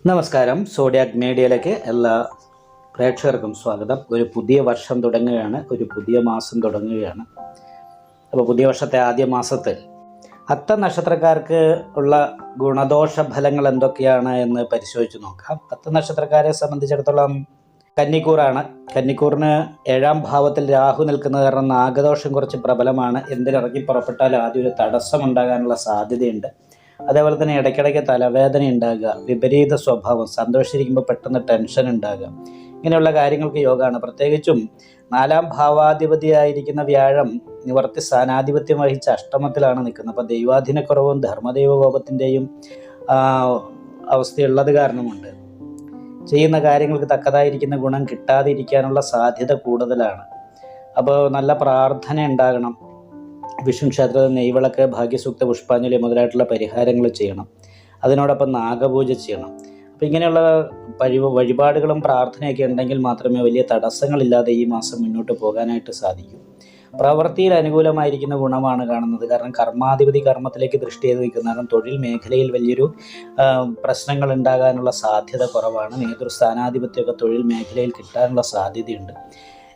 നമസ്കാരം. സോഡിയാക് മീഡിയയിലേക്ക് എല്ലാ പ്രേക്ഷകർക്കും സ്വാഗതം. ഒരു പുതിയ വർഷം തുടങ്ങുകയാണ്, ഒരു പുതിയ മാസം തുടങ്ങുകയാണ്. അപ്പോൾ പുതിയ വർഷത്തെ ആദ്യ മാസത്തിൽ അത്ത നക്ഷത്രക്കാർക്ക് ഉള്ള ഗുണദോഷ ഫലങ്ങൾ എന്തൊക്കെയാണ് എന്ന് പരിശോധിച്ച് നോക്കാം. അത്ത നക്ഷത്രക്കാരെ സംബന്ധിച്ചിടത്തോളം കന്നിക്കൂറാണ്. കന്നിക്കൂറിന് 7ാം ഭാവത്തിൽ രാഹു നിൽക്കുന്നത് കാരണം നാഗദോഷം കുറച്ച് പ്രബലമാണ്. എന്തിനിറങ്ങി പുറപ്പെട്ടാൽ ആദ്യം ഒരു തടസ്സം ഉണ്ടാകാനുള്ള സാധ്യതയുണ്ട്. അതേപോലെ തന്നെ ഇടയ്ക്കിടയ്ക്ക് തലവേദന ഉണ്ടാകുക, വിപരീത സ്വഭാവം, സന്തോഷിച്ചിരിക്കുമ്പോൾ പെട്ടെന്ന് ടെൻഷൻ ഉണ്ടാകുക, ഇങ്ങനെയുള്ള കാര്യങ്ങൾക്ക് യോഗമാണ്. പ്രത്യേകിച്ചും 4ാം ഭാവാധിപതിയായിരിക്കുന്ന വ്യാഴം നിവർത്തി സ്ഥാനാധിപത്യം വഹിച്ച അഷ്ടമത്തിലാണ് നിൽക്കുന്നത്. അപ്പോൾ ദൈവാധീനക്കുറവും ധർമ്മദൈവകോപത്തിൻ്റെയും അവസ്ഥയുള്ളത് കാരണമുണ്ട് ചെയ്യുന്ന കാര്യങ്ങൾക്ക് തക്കതായിരിക്കുന്ന ഗുണം കിട്ടാതിരിക്കാനുള്ള സാധ്യത കൂടുതലാണ്. അപ്പോൾ നല്ല പ്രാർത്ഥന ഉണ്ടാകണം. വിഷ്ണു ക്ഷേത്രത്തിൽ നെയ്വിളക്ക്, ഭാഗ്യസൂക്ത, പുഷ്പാഞ്ജലി മുതലായിട്ടുള്ള പരിഹാരങ്ങൾ ചെയ്യണം. അതിനോടൊപ്പം നാഗപൂജ ചെയ്യണം. അപ്പോൾ ഇങ്ങനെയുള്ള വഴിപാടുകളും പ്രാർത്ഥനയൊക്കെ ഉണ്ടെങ്കിൽ മാത്രമേ വലിയ തടസ്സങ്ങളില്ലാതെ ഈ മാസം മുന്നോട്ട് പോകാനായിട്ട് സാധിക്കൂ. പ്രവൃത്തിയിൽ അനുകൂലമായിരിക്കുന്ന ഗുണമാണ് കാണുന്നത്. കാരണം കർമാധിപതി കർമ്മത്തിലേക്ക് ദൃഷ്ടി ചെയ്ത് നിൽക്കുന്ന കാരണം തൊഴിൽ മേഖലയിൽ വലിയൊരു പ്രശ്നങ്ങൾ ഉണ്ടാകാനുള്ള സാധ്യത കുറവാണ്. നേതൃസ്ഥാനാധിപത്യമൊക്കെ തൊഴിൽ മേഖലയിൽ കിട്ടാനുള്ള സാധ്യതയുണ്ട്.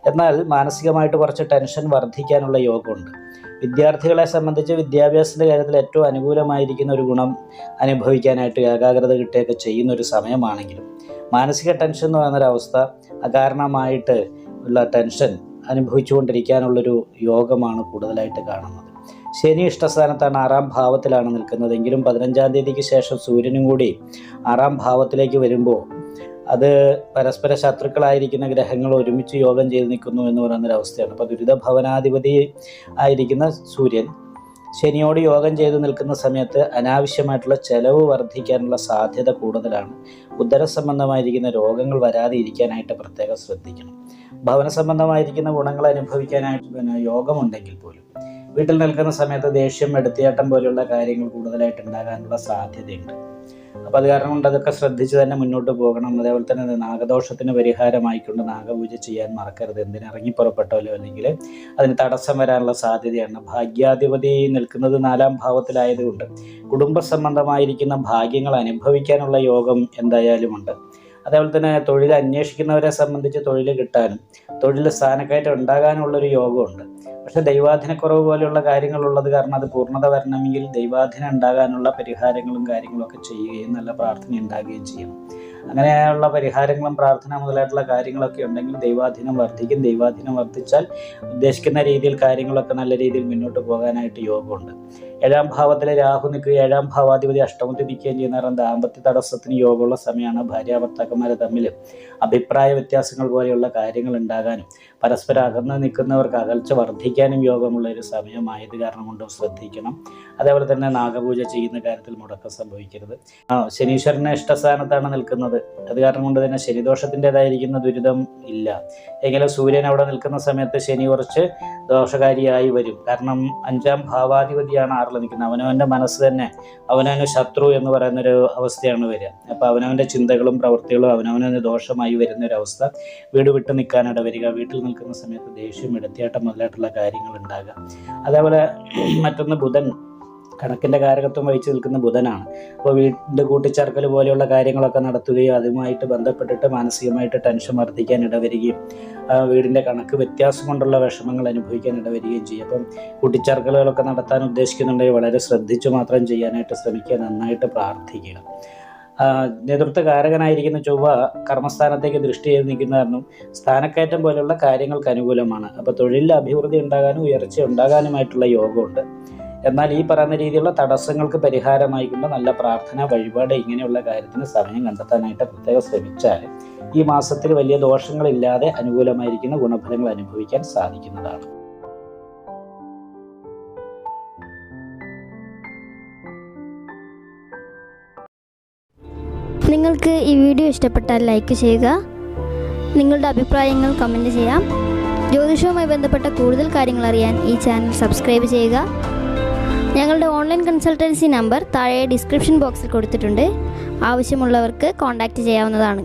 എന്നാൽ മാനസികമായിട്ട് കുറച്ച് ടെൻഷൻ വർദ്ധിക്കാനുള്ള യോഗമുണ്ട്. വിദ്യാർത്ഥികളെ സംബന്ധിച്ച് വിദ്യാഭ്യാസത്തിൻ്റെ കാര്യത്തിൽ ഏറ്റവും അനുകൂലമായിരിക്കുന്ന ഒരു ഗുണം അനുഭവിക്കാനായിട്ട് ഏകാഗ്രത കിട്ടുകയൊക്കെ ചെയ്യുന്നൊരു സമയമാണെങ്കിലും മാനസിക ടെൻഷൻ എന്ന് പറയുന്നൊരവസ്ഥ അകാരണമായിട്ട് ഉള്ള ടെൻഷൻ അനുഭവിച്ചുകൊണ്ടിരിക്കാനുള്ളൊരു യോഗമാണ് കൂടുതലായിട്ട് കാണുന്നത്. ശനി ഇഷ്ടസ്ഥാനത്താണ്, 6ാം ഭാവത്തിലാണ് നിൽക്കുന്നതെങ്കിലും 15ാം തീയതിക്ക് ശേഷം സൂര്യനും കൂടി 6ാം ഭാവത്തിലേക്ക് വരുമ്പോൾ അത് പരസ്പര ശത്രുക്കളായിരിക്കുന്ന ഗ്രഹങ്ങൾ ഒരുമിച്ച് യോഗം ചെയ്ത് നിൽക്കുന്നു എന്ന് പറയുന്നൊരവസ്ഥയാണ്. അപ്പോൾ ദുരിത ഭവനാധിപതി ആയിരിക്കുന്ന സൂര്യൻ ശനിയോട് യോഗം ചെയ്ത് നിൽക്കുന്ന സമയത്ത് അനാവശ്യമായിട്ടുള്ള ചെലവ് വർദ്ധിക്കാനുള്ള സാധ്യത കൂടുതലാണ്. ഉദര സംബന്ധമായിരിക്കുന്ന രോഗങ്ങൾ വരാതെ ഇരിക്കാനായിട്ട് പ്രത്യേകം ശ്രദ്ധിക്കണം. ഭവന സംബന്ധമായിരിക്കുന്ന ഗുണങ്ങൾ അനുഭവിക്കാനായിട്ട് യോഗമുണ്ടെങ്കിൽ പോലും വീട്ടിൽ നിൽക്കുന്ന സമയത്ത് ദേഷ്യം, എടുത്തിയാട്ടം പോലെയുള്ള കാര്യങ്ങൾ കൂടുതലായിട്ട് ഉണ്ടാകാനുള്ള സാധ്യതയുണ്ട്. അപ്പോൾ അത് കാരണം കൊണ്ട് അതൊക്കെ ശ്രദ്ധിച്ച് തന്നെ മുന്നോട്ട് പോകണം. അതേപോലെ തന്നെ നാഗദോഷത്തിന് പരിഹാരമായിക്കൊണ്ട് നാഗപൂജ ചെയ്യാൻ മറക്കരുത്. എന്തിനിറങ്ങി പുറപ്പെട്ടാലോ അല്ലെങ്കിൽ അതിന് തടസ്സം വരാനുള്ള സാധ്യതയാണ്. ഭാഗ്യാധിപതി നിൽക്കുന്നത് 4ാം ഭാവത്തിലായതുകൊണ്ട് കുടുംബ സംബന്ധമായിരിക്കുന്ന ഭാഗ്യങ്ങൾ അനുഭവിക്കാനുള്ള യോഗം എന്തായാലും ഉണ്ട്. അതേപോലെ തന്നെ തൊഴിൽ അന്വേഷിക്കുന്നവരെ സംബന്ധിച്ച് തൊഴിൽ കിട്ടാനും തൊഴിൽ സ്ഥാനക്കയറ്റം ഉണ്ടാകാനുള്ളൊരു യോഗമുണ്ട്. പക്ഷേ ദൈവാധീനക്കുറവ് പോലെയുള്ള കാര്യങ്ങളുള്ളത് കാരണം അത് പൂർണ്ണത വരണമെങ്കിൽ ദൈവാധീനം ഉണ്ടാകാനുള്ള പരിഹാരങ്ങളും കാര്യങ്ങളൊക്കെ ചെയ്യുകയും നല്ല പ്രാർത്ഥന ഉണ്ടാകുകയും ചെയ്യണം. അങ്ങനെയുള്ള പരിഹാരങ്ങളും പ്രാർത്ഥന മുതലായിട്ടുള്ള കാര്യങ്ങളൊക്കെ ഉണ്ടെങ്കിൽ ദൈവാധീനം വർദ്ധിക്കും. ദൈവാധീനം വർദ്ധിച്ചാൽ ഉദ്ദേശിക്കുന്ന രീതിയിൽ കാര്യങ്ങളൊക്കെ നല്ല രീതിയിൽ മുന്നോട്ട് പോകാനായിട്ട് യോഗമുണ്ട്. 7ാം ഭാവത്തിലെ രാഹു നിൽക്കുക, 7ാം ഭാവാധിപതി അഷ്ടമത്തിൽ നിൽക്കുകയും ചെയ്യുന്ന കാരണം ദാമ്പത്യ തടസ്സത്തിന് യോഗമുള്ള സമയമാണ്. ഭാര്യാഭർത്താക്കന്മാരെ തമ്മിൽ അഭിപ്രായ വ്യത്യാസങ്ങൾ പോലെയുള്ള കാര്യങ്ങൾ ഉണ്ടാകാനും പരസ്പരം അകന്ന് നിൽക്കുന്നവർക്ക് അകൽച്ച വർദ്ധിക്കാനും യോഗമുള്ള ഒരു സമയമായത് കാരണം കൊണ്ട് ശ്രദ്ധിക്കണം. അതേപോലെ തന്നെ നാഗപൂജ ചെയ്യുന്ന കാര്യത്തിൽ മുടക്കം സംഭവിക്കരുത്. ശനീശ്വരനെ ഇഷ്ടസ്ഥാനത്താണ് നിൽക്കുന്നത്. അത് കാരണം കൊണ്ട് തന്നെ ശനിദോഷത്തിൻ്റെതായിരിക്കുന്ന ദുരിതം ഇല്ല. എങ്കിലും സൂര്യൻ അവിടെ നിൽക്കുന്ന സമയത്ത് ശനി കുറച്ച് ദോഷകാരിയായി വരും. കാരണം 5ാം ഭാവാധിപതിയാണ് 6ൽ നിൽക്കുന്നത്. അവനവൻ്റെ മനസ്സ് തന്നെ അവനവന് ശത്രു എന്ന് പറയുന്നൊരു അവസ്ഥയാണ് വരിക. അപ്പോൾ അവനവൻ്റെ ചിന്തകളും പ്രവൃത്തികളും അവനവന് ദോഷമായി വരുന്നൊരവസ്ഥ. വീട് വിട്ട് നിൽക്കാനിട വരിക, വീട്ടിൽ നിൽക്കുന്ന സമയത്ത് ദേഷ്യം, എടുത്തിയാട്ടം മുതലായിട്ടുള്ള കാര്യങ്ങൾ ഉണ്ടാകുക. അതേപോലെ മറ്റൊന്ന് ബുധൻ കണക്കിൻ്റെ കാരകത്വം വഹിച്ച് നിൽക്കുന്ന ബുധനാണ്. അപ്പോൾ വീടിൻ്റെ കൂട്ടിച്ചേർക്കൽ പോലെയുള്ള കാര്യങ്ങളൊക്കെ നടത്തുകയും അതുമായിട്ട് ബന്ധപ്പെട്ടിട്ട് മാനസികമായിട്ട് ടെൻഷൻ വർദ്ധിക്കാൻ ഇടവരികയും വീടിൻ്റെ കണക്ക് വ്യത്യാസം കൊണ്ടുള്ള വിഷമങ്ങൾ അനുഭവിക്കാൻ ഇടവരികയും ചെയ്യും. അപ്പം കൂട്ടിച്ചേർക്കലുകളൊക്കെ നടത്താൻ ഉദ്ദേശിക്കുന്നുണ്ടെങ്കിൽ വളരെ ശ്രദ്ധിച്ചു മാത്രം ചെയ്യാനായിട്ട് ശ്രമിക്കുക. നന്നായിട്ട് പ്രാർത്ഥിക്കുക. നേതൃത്വകാരകനായിരിക്കുന്ന ചൊവ്വ കർമ്മസ്ഥാനത്തേക്ക് ദൃഷ്ടി ചെയ്ത് നിൽക്കുന്ന കാരണം സ്ഥാനക്കയറ്റം പോലെയുള്ള കാര്യങ്ങൾക്ക് അനുകൂലമാണ്. അപ്പോൾ തൊഴിലിൽ അഭിവൃദ്ധി ഉണ്ടാകാനും ഉയർച്ച ഉണ്ടാകാനുമായിട്ടുള്ള യോഗമുണ്ട്. എന്നാൽ ഈ പറയുന്ന രീതിയിലുള്ള തടസ്സങ്ങൾക്ക് പരിഹാരമായിക്കൊണ്ട് നല്ല പ്രാർത്ഥന, വഴിപാട് ഇങ്ങനെയുള്ള കാര്യത്തിന് സമയം കണ്ടെത്താനായിട്ട് പ്രത്യേകം ശ്രമിച്ചാൽ ഈ മാസത്തിൽ വലിയ ദോഷങ്ങളില്ലാതെ അനുകൂലമായിരിക്കുന്ന ഗുണഫലങ്ങൾ അനുഭവിക്കാൻ സാധിക്കുന്നതാണ്. നിങ്ങൾക്ക് ഈ വീഡിയോ ഇഷ്ടപ്പെട്ടാൽ ലൈക്ക് ചെയ്യുക. നിങ്ങളുടെ അഭിപ്രായങ്ങൾ കമൻറ്റ് ചെയ്യാം. ജ്യോതിഷവുമായി ബന്ധപ്പെട്ട കൂടുതൽ കാര്യങ്ങൾ അറിയാൻ ഈ ചാനൽ സബ്സ്ക്രൈബ് ചെയ്യുക. ഞങ്ങളുടെ ഓൺലൈൻ കൺസൾട്ടൻസി നമ്പർ താഴെ ഡിസ്ക്രിപ്ഷൻ ബോക്സിൽ കൊടുത്തിട്ടുണ്ട്. ആവശ്യമുള്ളവർക്ക് കോൺടാക്റ്റ് ചെയ്യാവുന്നതാണ്.